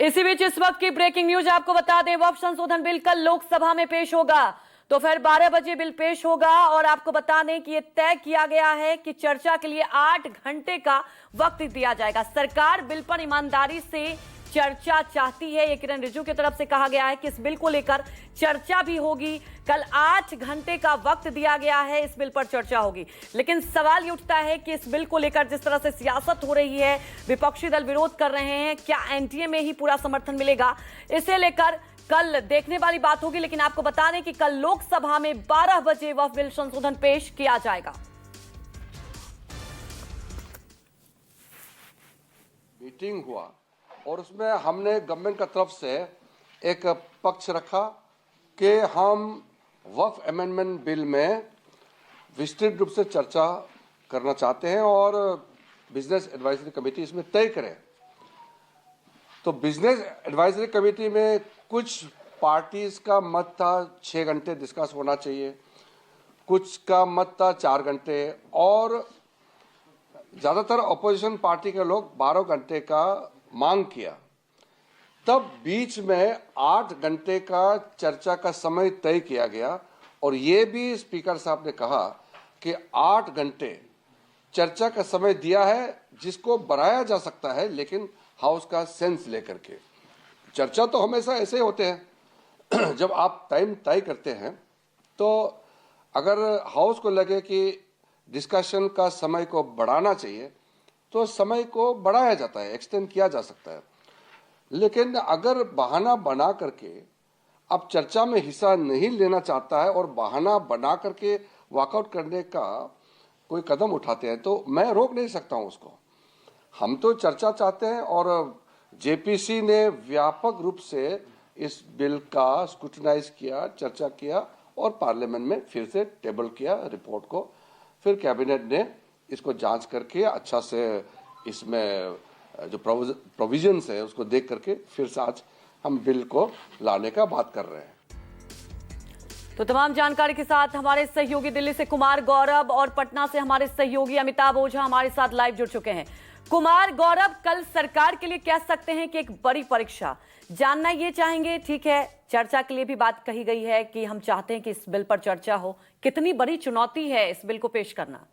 इसी बीच इस वक्त की ब्रेकिंग न्यूज आपको बता दें, वक्फ संशोधन बिल कल लोकसभा में पेश होगा। तो फिर 12 बजे बिल पेश होगा और आपको बता दें कि यह तय किया गया है कि चर्चा के लिए 8 घंटे का वक्त दिया जाएगा। सरकार बिल पर ईमानदारी से चर्चा चाहती है। ये किरण रिजिजू की तरफ से कहा गया है कि इस बिल को लेकर चर्चा भी होगी। कल 8 घंटे का वक्त दिया गया है, इस बिल पर चर्चा होगी। लेकिन सवाल ये उठता है कि इस बिल को लेकर जिस तरह से सियासत हो रही है, विपक्षी दल विरोध कर रहे हैं, क्या एनडीए में ही पूरा समर्थन मिलेगा? इसे लेकर कल देखने वाली बात होगी। लेकिन आपको बता दें कि कल लोकसभा में 12 बजे वक्फ बिल संशोधन पेश किया जाएगा। मीटिंग हुआ और उसमें हमने गवर्नमेंट की तरफ से एक पक्ष रखा कि हम वक्फ अमेंडमेंट बिल में विस्तृत रूप से चर्चा करना चाहते हैं और बिजनेस एडवाइजरी कमेटी इसमें तय करे। तो बिजनेस एडवाइजरी कमेटी में कुछ पार्टीज का मत था 6 घंटे डिस्कस होना चाहिए, कुछ का मत था 4 घंटे और ज़्यादातर अपोजिशन पार्टी के लोग 12 घंटे का मांग किया। तब बीच में 8 घंटे का चर्चा का समय तय किया गया और ये भी स्पीकर साहब ने कहा कि 8 घंटे चर्चा का समय दिया है, जिसको बढ़ाया जा सकता है लेकिन हाउस का सेंस लेकर के। चर्चा तो हमेशा ऐसे होते हैं जब आप टाइम तय करते हैं तो अगर हाउस को लगे कि डिस्कशन का समय को बढ़ाना चाहिए तो समय को बढ़ाया जाता है, एक्सटेंड किया जा सकता है। लेकिन अगर बहाना बना करके अब चर्चा में हिस्सा नहीं लेना चाहता है और बहाना बना करके वॉकआउट करने का कोई कदम उठाते हैं तो मैं रोक नहीं सकता हूं उसको। हम तो चर्चा चाहते हैं और जेपीसी ने व्यापक रूप से इस बिल का स्क्रूटिनाइज किया, चर्चा किया और पार्लियामेंट में फिर से टेबल किया रिपोर्ट को। फिर कैबिनेट ने इसको जांच करके अच्छा से इसमें जो प्रोविजंस है उसको देख करके फिर से आज हम बिल को लाने का बात कर रहे हैं। तो तमाम जानकारी के साथ हमारे सहयोगी दिल्ली से कुमार गौरव और पटना से हमारे सहयोगी अमिताभ ओझा हमारे साथ लाइव जुड़ चुके हैं। कुमार गौरव, कल सरकार के लिए कह सकते हैं कि एक बड़ी परीक्षा, जानना ये चाहेंगे, ठीक है चर्चा के लिए भी बात कही गई है कि हम चाहते हैं कि इस बिल पर चर्चा हो, कितनी बड़ी चुनौती है इस बिल को पेश करना?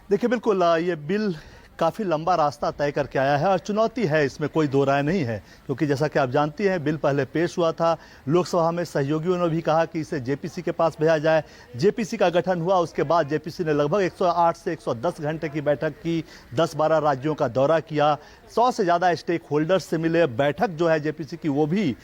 देखिए बिल्कुल ये बिल काफ़ी लंबा रास्ता तय करके आया है और चुनौती है, इसमें कोई दो राय नहीं है। क्योंकि जैसा कि आप जानती हैं बिल पहले पेश हुआ था लोकसभा में, सहयोगियों ने भी कहा कि इसे जेपीसी के पास भेजा जाए। जेपीसी का गठन हुआ, उसके बाद जेपीसी ने लगभग 108 से 110 घंटे की बैठक की, 10-12 राज्यों का दौरा किया, 100 से ज़्यादा स्टेक होल्डर्स से मिले। बैठक जो है जेपीसी की वो भी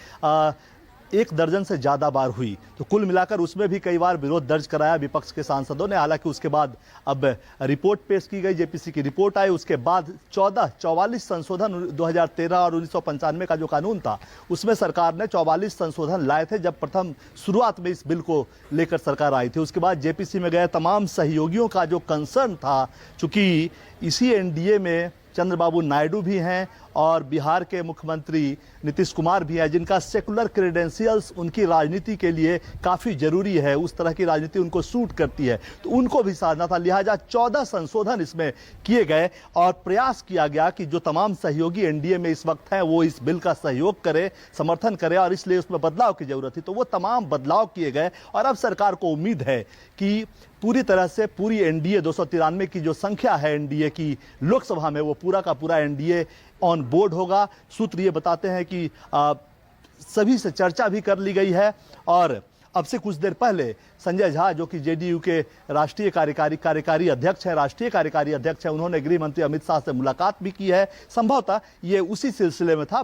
1 दर्जन से ज़्यादा बार हुई। तो कुल मिलाकर उसमें भी कई बार विरोध दर्ज कराया विपक्ष के सांसदों ने। हालांकि उसके बाद अब रिपोर्ट पेश की गई, जेपीसी की रिपोर्ट आई। उसके बाद 44 संशोधन 2013 और 1995 का जो कानून था उसमें सरकार ने 44 संशोधन लाए थे जब प्रथम शुरुआत में इस बिल को लेकर सरकार आई थी। उसके बाद जेपीसी में गए तमाम सहयोगियों का जो कंसर्न था, चूंकि इसी एनडीए में चंद्रबाबू नायडू भी हैं और बिहार के मुख्यमंत्री नीतीश कुमार भी हैं, जिनका सेकुलर क्रेडेंशियल्स उनकी राजनीति के लिए काफ़ी जरूरी है, उस तरह की राजनीति उनको सूट करती है, तो उनको भी साधना था। लिहाजा 14 संशोधन इसमें किए गए और प्रयास किया गया कि जो तमाम सहयोगी एनडीए में इस वक्त हैं वो इस बिल का सहयोग करे, समर्थन करे और इसलिए उसमें बदलाव की जरूरत थी। तो वो तमाम बदलाव किए गए और अब सरकार को उम्मीद है कि पूरी तरह से पूरी एनडीए 293 की जो संख्या है एनडीए की लोकसभा में, वो पूरा का पूरा एनडीए ऑन बोर्ड होगा। सूत्र ये बताते हैं कि सभी से चर्चा भी कर ली गई है और अब से कुछ देर पहले संजय झा जो कि जेडीयू के राष्ट्रीय कार्यकारी अध्यक्ष हैं, उन्होंने गृह मंत्री अमित शाह से मुलाकात भी की है। संभवतः ये उसी सिलसिले में था,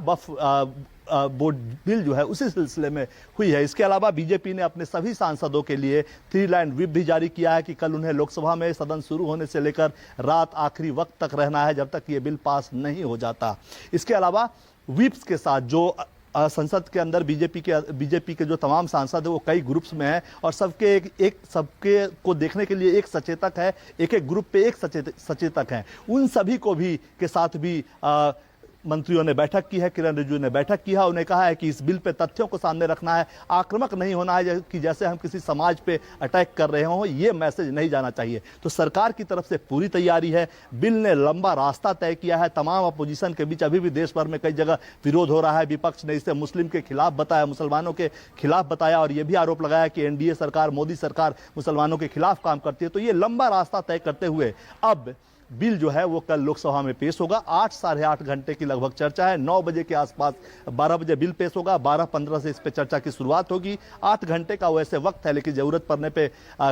बोर्ड बिल जो है उसी सिलसिले में हुई है। इसके अलावा बीजेपी ने अपने सभी सांसदों के लिए 3 लाइन व्हिप भी जारी किया है कि कल उन्हें लोकसभा में सदन शुरू होने से लेकर रात आखिरी वक्त तक रहना है जब तक ये बिल पास नहीं हो जाता। इसके अलावा व्हिप्स के साथ जो संसद के अंदर बीजेपी के जो तमाम सांसद है वो कई ग्रुप्स में हैं और सबके को देखने के लिए एक सचेतक है, एक ग्रुप पे एक सचेतक हैं। उन सभी को भी के साथ भी मंत्रियों ने बैठक की है, किरण रिजिजू ने बैठक की है, उन्हें कहा है कि इस बिल पे तथ्यों को सामने रखना है, आक्रामक नहीं होना है कि जैसे हम किसी समाज पे अटैक कर रहे हों, ये मैसेज नहीं जाना चाहिए। तो सरकार की तरफ से पूरी तैयारी है। बिल ने लंबा रास्ता तय किया है, तमाम अपोजिशन के बीच अभी भी देश भर में कई जगह विरोध हो रहा है। विपक्ष ने इसे मुस्लिम के खिलाफ बताया, मुसलमानों के खिलाफ बताया और यह भी आरोप लगाया कि एनडीए सरकार, मोदी सरकार मुसलमानों के खिलाफ काम करती है। तो ये लंबा रास्ता तय करते हुए अब बिल जो है वो कल लोकसभा में पेश होगा। 8 साढ़े 8 घंटे की लगभग चर्चा है। 9 बजे के आसपास 12 बजे बिल पेश होगा, 12:15 से इस पे चर्चा की शुरुआत होगी। 8 घंटे का वैसे वक्त है, लेकिन जरूरत पड़ने पे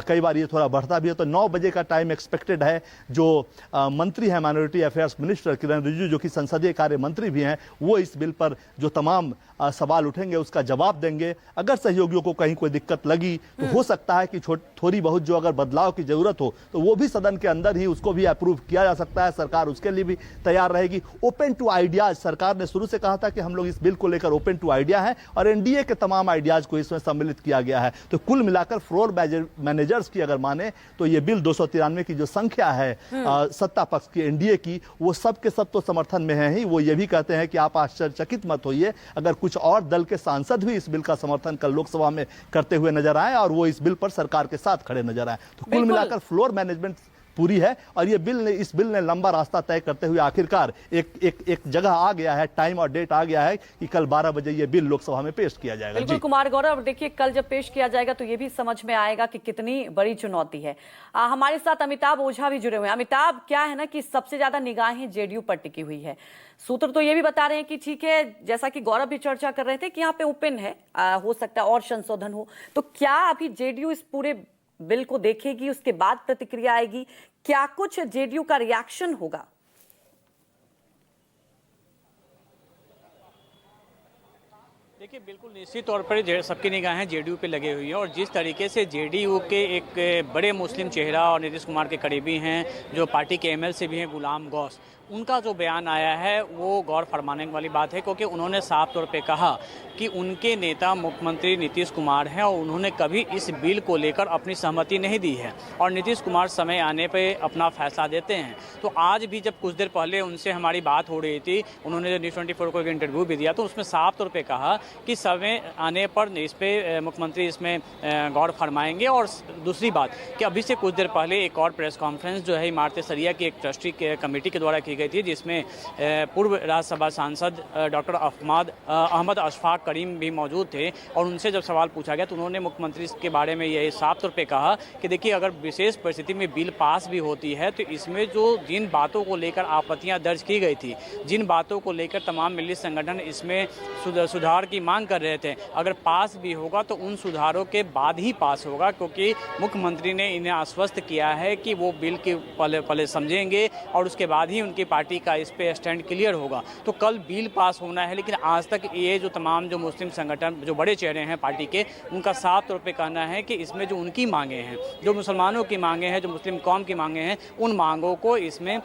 कई बार ये थोड़ा बढ़ता भी है। तो 9 बजे का टाइम एक्सपेक्टेड है। जो मंत्री है, माइनॉरिटी अफेयर्स मिनिस्टर किरण रिजिजू, जो कि संसदीय कार्य मंत्री भी हैं, वो इस बिल पर जो तमाम सवाल उठेंगे उसका जवाब देंगे। अगर सहयोगियों को कहीं कोई दिक्कत लगी तो हो सकता है कि थोड़ी बहुत जो अगर बदलाव की जरूरत हो तो वो भी सदन के अंदर ही उसको भी अप्रूव किया जा सकता है। सरकार उसके लिए भी तैयार रहेगी। ओपन टू आइडियाज, सरकार ने शुरू से कहा था कि हम लोग इस बिल को लेकर ओपन टू आइडिया है और एनडीए के तमाम आइडियाज को इसमें सम्मिलित किया गया है। तो कुल मिलाकर फ्लोर मैनेजर्स की अगर माने तो ये बिल 293 की जो संख्या है सत्ता पक्ष की, एनडीए की, वो सब के सब तो समर्थन में है ही। वो ये भी कहते हैं कि आप आश्चर्यचकित मत होइए अगर कुछ और दल के सांसद भी इस बिल का समर्थन कल लोकसभा में करते हुए नजर आए और वो इस बिल पर सरकार के साथ खड़े नजर आए। तो कुल मिलाकर फ्लोर मैनेजमेंट पूरी है और ये इस बिल ने लंबा रास्ता तय करते हुए आखिरकार एक जगह आ गया है, टाइम और डेट आ गया है कि कल 12 बजे ये बिल लोकसभा में पेश किया जाएगा। बिल्कुल कुमार गौरव, देखिए कल जब पेश किया जाएगा तो ये भी समझ में आएगा कि कितनी बड़ी चुनौती है। हमारे साथ अमिताभ ओझा भी जुड़े हुए हैं। अमिताभ, क्या है ना कि सबसे ज्यादा निगाहें जेडीयू पर टिकी हुई है। सूत्र तो ये भी बता रहे हैं कि ठीक है, जैसा कि गौरव भी चर्चा कर रहे थे कि यहाँ पे ओपन है, हो सकता है और संशोधन हो। तो क्या अभी जेडीयू इस पूरे बिल को देखेगी, उसके बाद प्रतिक्रिया आएगी? क्या कुछ जेडीयू का रिएक्शन होगा? देखिए, बिल्कुल निश्चित तौर पर सबकी निगाहें जेडीयू पे लगी हुई है और जिस तरीके से जेडीयू के एक बड़े मुस्लिम चेहरा और नीतीश कुमार के करीबी हैं, जो पार्टी के एमएलसी भी हैं, गुलाम गौस, उनका जो बयान आया है वो गौर फरमाने वाली बात है, क्योंकि उन्होंने साफ तौर पे कहा कि उनके नेता मुख्यमंत्री नीतीश कुमार हैं और उन्होंने कभी इस बिल को लेकर अपनी सहमति नहीं दी है और नीतीश कुमार समय आने पे अपना फैसला देते हैं। तो आज भी जब कुछ देर पहले उनसे हमारी बात हो रही थी, उन्होंने न्यूज़ 24 को एक इंटरव्यू भी दिया, तो उसमें साफ तौर पर कहा कि समय आने पर इस पर मुख्यमंत्री इसमें गौर फरमाएंगे। और दूसरी बात कि अभी से कुछ देर पहले एक और प्रेस कॉन्फ्रेंस जो है इमारत सरिया की एक ट्रस्टी कमेटी के द्वारा की गई थी, जिसमें पूर्व राज्यसभा सांसद डॉक्टर अहमद अशफाक करीम भी मौजूद थे और उनसे जब सवाल पूछा गया तो उन्होंने मुख्यमंत्री के बारे में यही साफ तौर पे कहा कि देखिए, अगर विशेष परिस्थिति में बिल पास भी होती है तो इसमें जो जिन बातों को लेकर आपत्तियां दर्ज की गई थी, जिन बातों को लेकर तमाम मिली संगठन इसमें सुधार की मांग कर रहे थे, अगर पास भी होगा तो उन सुधारों के बाद ही पास होगा, क्योंकि मुख्यमंत्री ने इन्हें आश्वस्त किया है कि वो बिल के पहले समझेंगे और उसके बाद ही उनकी पार्टी का इस पे स्टैंड क्लियर होगा। तो कल बिल पास होना है, लेकिन आज तक ये जो तमाम जो मुस्लिम संगठन, जो बड़े चेहरे हैं पार्टी के, उनका साफ तौर पे कहना है कि इसमें जो उनकी मांगे हैं, जो मुसलमानों की मांगे हैं, जो मुस्लिम कौम की मांगे हैं, उन मांगों को इसमें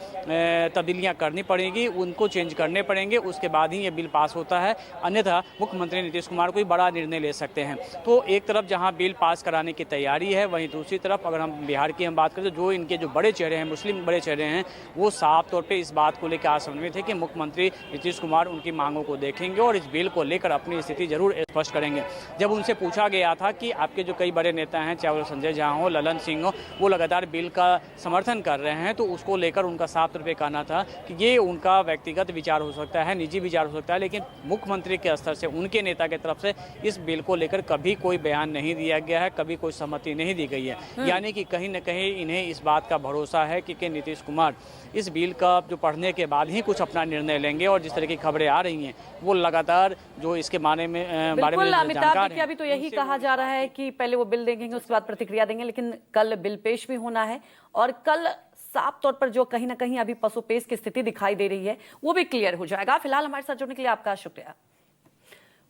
तब्दीलियां करनी पड़ेंगी, उनको चेंज करने पड़ेंगे, उसके बाद ही ये बिल पास होता है। अन्यथा मुख्यमंत्री नीतीश कुमार कोई बड़ा निर्णय ले सकते हैं। तो एक तरफ जहाँ बिल पास कराने की तैयारी है, वहीं दूसरी तरफ अगर हम बिहार की बात करें तो जो इनके जो बड़े चेहरे हैं, मुस्लिम बड़े चेहरे हैं, वो साफ तौर पर इस बात को लेकर आश्वस्त थे कि मुख्यमंत्री नीतीश कुमार उनकी मांगों को देखेंगे और इस बिल को लेकर अपनी स्थिति जरूर स्पष्ट करेंगे। जब उनसे पूछा गया था कि आपके जो कई बड़े नेता हैं, चाहे वो संजय झा हो, ललन सिंह हो, वो लगातार बिल का समर्थन कर रहे हैं, तो उसको लेकर उनका साफ तौर पर कहना था कि ये उनका व्यक्तिगत विचार हो सकता है, निजी विचार हो सकता है, लेकिन मुख्यमंत्री के स्तर से, उनके नेता की तरफ से इस बिल को लेकर कभी कोई बयान नहीं दिया गया है, कभी कोई सहमति नहीं दी गई है। यानी कि कहीं न कहीं इन्हें इस बात का भरोसा है कि नीतीश कुमार इस बिल का जो पढ़ने के बाद ही कुछ अपना निर्णय लेंगे और जिस तरह की खबरें आ रही हैं वो लगातार जो इसके बारे में अमिताभ जी, अभी तो यही कहा जा रहा है कि पहले वो बिल देखेंगे, उसके बाद प्रतिक्रिया देंगे, लेकिन कल बिल पेश भी होना है और कल साफ तौर पर जो कहीं ना कहीं अभी पसोपेश की स्थिति दिखाई दे रही है वो भी क्लियर हो जाएगा। फिलहाल हमारे साथ जुड़ने के लिए आपका शुक्रिया।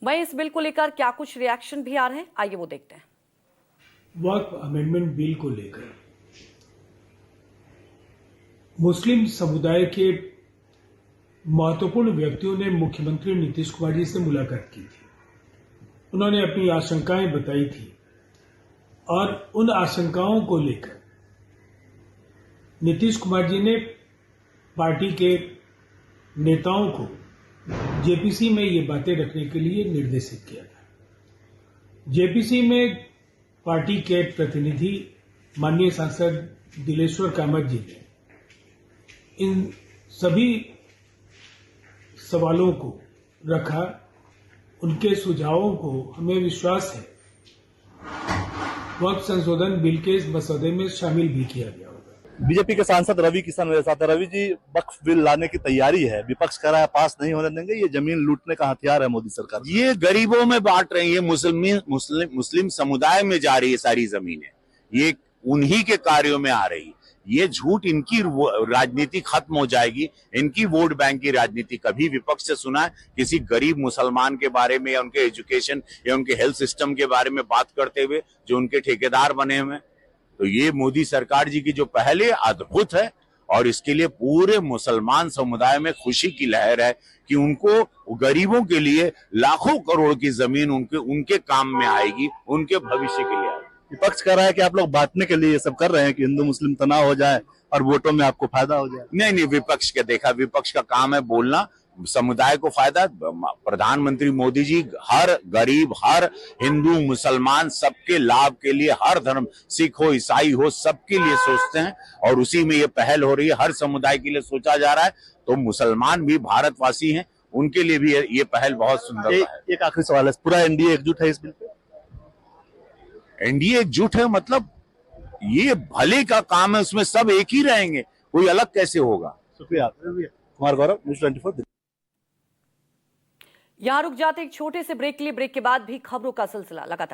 वहीं इस बिल को लेकर क्या कुछ रिएक्शन भी आ रहे हैं, आइए वो देखते हैं। वक्फ अमेंडमेंट बिल को लेकर मुस्लिम समुदाय के महत्वपूर्ण व्यक्तियों ने मुख्यमंत्री नीतीश कुमार जी से मुलाकात की थी। उन्होंने अपनी आशंकाएं बताई थी और उन आशंकाओं को लेकर नीतीश कुमार जी ने पार्टी के नेताओं को जेपीसी में ये बातें रखने के लिए निर्देशित किया था। जेपीसी में पार्टी के प्रतिनिधि माननीय सांसद दिलेश्वर कामत जी ने इन सभी सवालों को रखा। उनके सुझावों को हमें विश्वास है वक्त संशोधन बिल के इस मसौदे में शामिल भी किया गया होगा। बीजेपी के सांसद रवि किशन मेरे साथ है। रवि जी, वक्फ बिल लाने की तैयारी है, विपक्ष कह रहा है पास नहीं होने देंगे, ये जमीन लूटने का हथियार है मोदी सरकार। ये गरीबों में बांट रही है, मुस्लिम समुदाय में जा रही है सारी जमीनें, ये उन्हीं के कार्यों में आ रही। ये झूठ, इनकी राजनीति खत्म हो जाएगी, इनकी वोट बैंक की राजनीति। कभी विपक्ष से सुना है किसी गरीब मुसलमान के बारे में या उनके एजुकेशन या उनके हेल्थ सिस्टम के बारे में बात करते हुए जो उनके ठेकेदार बने हुए? तो ये मोदी सरकार जी की जो पहल है अद्भुत है और इसके लिए पूरे मुसलमान समुदाय में खुशी की लहर है कि उनको गरीबों के लिए लाखों करोड़ की जमीन उनके काम में आएगी, उनके भविष्य के लिए आएगी। विपक्ष कह रहा है कि आप लोग बांटने के लिए ये सब कर रहे हैं कि हिंदू मुस्लिम तनाव हो जाए और वोटों में आपको फायदा हो जाए। नहीं, विपक्ष के देखा, विपक्ष का काम है बोलना, समुदाय को फायदा। प्रधानमंत्री मोदी जी हर गरीब, हर हिंदू मुसलमान सबके लाभ के लिए, हर धर्म, सिख हो ईसाई हो, सबके लिए सोचते हैं और उसी में ये पहल हो रही है। हर समुदाय के लिए सोचा जा रहा है, तो मुसलमान भी भारतवासी हैं, उनके लिए भी ये पहल बहुत सुंदर है। एक आखिरी सवाल है, पूरा एनडीए एकजुट है इस बिल पे? एनडीए एकजुट है मतलब ये भले का काम है, उसमें सब एक ही रहेंगे, कोई अलग कैसे होगा। शुक्रिया। कुमार गौरव, न्यूज़ 24। यहां रुक जाते एक छोटे से ब्रेक के लिए। ब्रेक के बाद भी खबरों का सिलसिला लगातार।